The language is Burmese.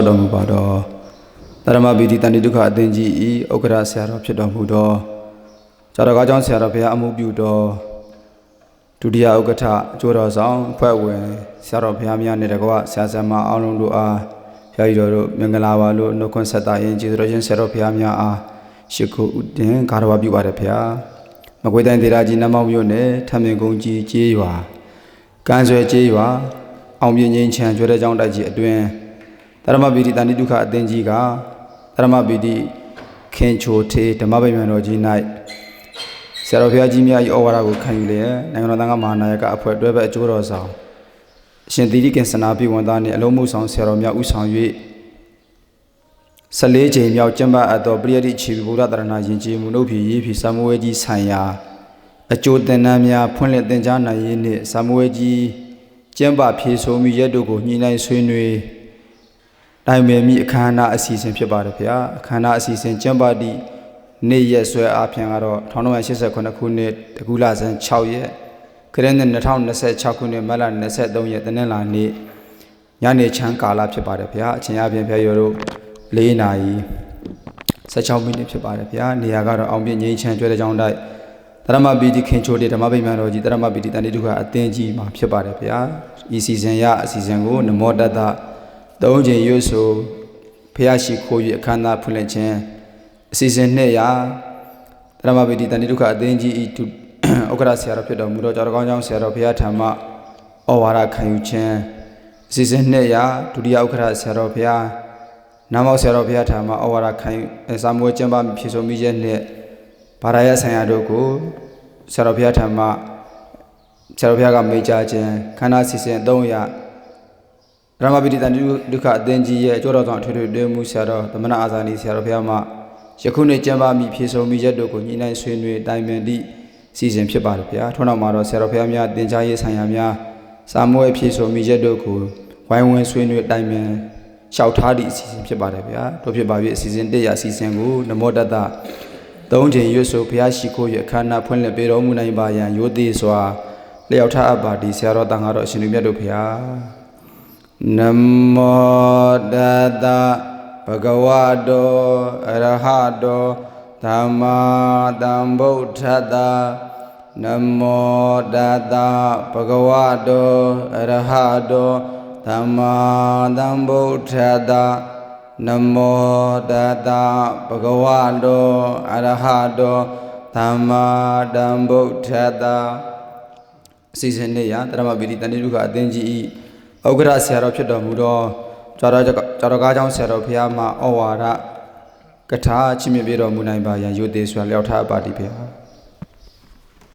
တော်မူပါတော့တရမပီတိတန်တိဒုက္ခအသင်ကြီးဤဥက္ကရာဆရာတော်ဖြစ်တော်မူသောဇာတော်ကားကြောင့်ဆရာတော်ဘုရားအမှုပြုတော်ဒုတိယဥက္ကဋ္ဌအကျိုးတော်ဆောင်ဖွဲ့ဝင်ဆရာတော်ဘုရားများနဲ့တကွဆရာဆရာမအားလုံးတို့အားဘုရားကြီးတော်တို့မင်္ဂလာပါလို့နှုတ်ခွန်းဆက်တာရင်ကျေးဇူးတော်ရှင်ဆရာတော်ဘုရားများအားရှိခိုးဥတင်ဂါရဝပြုပါတယ်ဘုရားမကွေးတိုင်းဒေသကြီးနမောက်မြို့နယ်ထမင်ကုန်းကြီးကျေးရွာကမ်းဆွဲကျေးရွာအောင်ပြင်းငိမ့်ချံကျွဲတဲ့ကျောင်းတိုက်ကြီးအတွင်းတရမပီတိတန်တိဒုက္ခအသင်ကြီးကတရမပီတိခင်ချိုထေဓမ္မဗိမာန်တော်ကြီး၌ဆရာတော်ဘုရားကြီးများ၏ဩဝါဒကိုခံယူလျက်နိုင်ငံတော်သံဃာမဟာနာယကအဖွဲ့တွဲဘက်အကျိုးတော်ဆောင်အရှင်သီရိကင်စနာပိဝန်သားနှင့်အလုံးမှုဆောင်ဆရာတော်များဦးဆောင်၍14ကြိမ်မြောက်ကျမ်းပါအပ်သောပရိယတိခြေဗုဒ္ဓတရဏယဉ်ကျေးမှုနှုတ်ဖြည်ရေးဖြည်စာမွေးကြီးဆိုင်ရာအကျိုးသင်တန်းများဖွင့်လှစ်သင်ကြားနိုင်ရေးနှင့်စာမွေးကြီးကျမ်းပါဖြည့်ဆိုမှုရက်တို့ကိုညှိနှိုင်းဆွေးနွေးတိုင်ပင်မိအခမ်းအနားအစီအစဉ်ဖြစ်ပါတယ်ဗျာအခမ်းအနားအစီအစဉ်ကျင်းပသည့်နေ့ရက်ဆွဲအားဖြင့်ကတော့1989ခုနှစ်တကူလဆန်း6ရက်ခရစ်နှစ်2026ခုနှစ်မတ်လ23ရက်တနင်္လာနေ့ညနေချမ်းကာလဖြစ်ပါတယ်ဗျာအချိန်အပြင်ဖျားရတို့4နာရီ16မိနစ်ဖြစ်ပါတယ်ဗျာနေရာကတော့အောင်ပြင်းငိမ့်ချမ်းကျွဲတဲ့ကြောင်းတိုက်တရမပီတိခင်ချိုတေဓမ္မဗိမာန်တော်ကြီးတရမပီတိတန်တိဒုက္ခအသင်ကြီးမှာဖြစ်ပါတယ်ဗျာဤစီစဉ်ရအစီအစဉ်ကိုနမောတတသုံးချိန်ရွတ်ဆိုဖျားရှိခိုး၍အခမ်းအနားဖွင့်လှစ်ခြင်းအစီအစဉ်နဲ့ရာတရမပီတိတန်တိဒုက္ခအသင်ကြီးဤဥက္ကရာဆရာတော်ဖြစ်တော်မူသောကျော်တော်ကောင်းကျောင်းဆရာတော်ဘုရားထံမှဩဝါဒခံယူခြင်းအစီအစဉ်နဲ့ရာဒုတိယဥက္ကရာဆရာတော်ဘုရားနာမောဆရာတော်ဘုရားထံမှဩဝါဒခံယူစာမွေးကျမ်းပါဖြည့်ဆိုမိခြင်းနဲ့ဘာသာရပ်ဆိုင်ရာတို့ကိုဆရာတော်ဘုရားထံမှဆရာတော်ဘုရားကမိန့်ကြားခြင်းခန္ဓာအစီအစဉ်300ရမပီတိတန်တိဒုက္ခအသင်ကြီးရဲ့အကျိုးတော်ဆောင်ထွေထွေတွင်မူဆရာတော်သမဏအာဇာနည်ဆရာတော်ဘုရားမှယခုနေ့ကျမ်းပါမိဖြည့်ဆိုမိချက်တို့ကိုညှိနှိုင်းဆွေးနွေးတိုင်ပင်သည့်စီစဉ်ဖြစ်ပါတယ်ဗျာထို့နောက်မှာတော့ဆရာတော်ဘုရားများသင်ကြားရေးဆိုင်ရာများစာမွေးဖြည့်ဆိုမိချက်တို့ကိုဝိုင်းဝန်းဆွေးနွေးတိုင်ပင်လျှောက်ထားသည့်အစီအစဉ်ဖြစ်ပါတယ်ဗျာတို့ဖြစ်ပါပြီအစီအစဉ်100အစီအစဉ်ကိုနမောတတ3ချိန်ရွတ်ဆိုဘုရားရှိခိုးရအခမ်းအနားဖွင့်လှစ်ပေးတော်မူနိုင်ပါရန်ရိုသေစွာလျှောက်ထားအပ်ပါသည်ဆရာတော်တန်ခါတော်အရှင်လူမြတ်တို့ဖျားနမောတတဘဂဝတောအရဟတောသမ္မာသမ္ဗုဒ္ဓတ္တနမောတတဘဂဝတောအရဟတောသမ္မာသမ္ဗုဒ္ဓတ္တနမောတတဘဂဝတောအရဟတောသမ္မာသမ္ဗုဒ္ဓတ္တအစီအစဉ်နဲ့ရတရမပီတိတန်တိဒုက္ခအသင်ကြီးဤဥက္ကရာဆရာတော်ဖြစ်တော်မူသောကျော်တော်ကားကြောင့်ဆရာတော်ဘုရားမှဩဝါဒကထာချီးမြှင့်ပေးတော်မူနိုင်ပါရန်ယုသေးစွာလျှောက်ထားပါသည်ဗျာ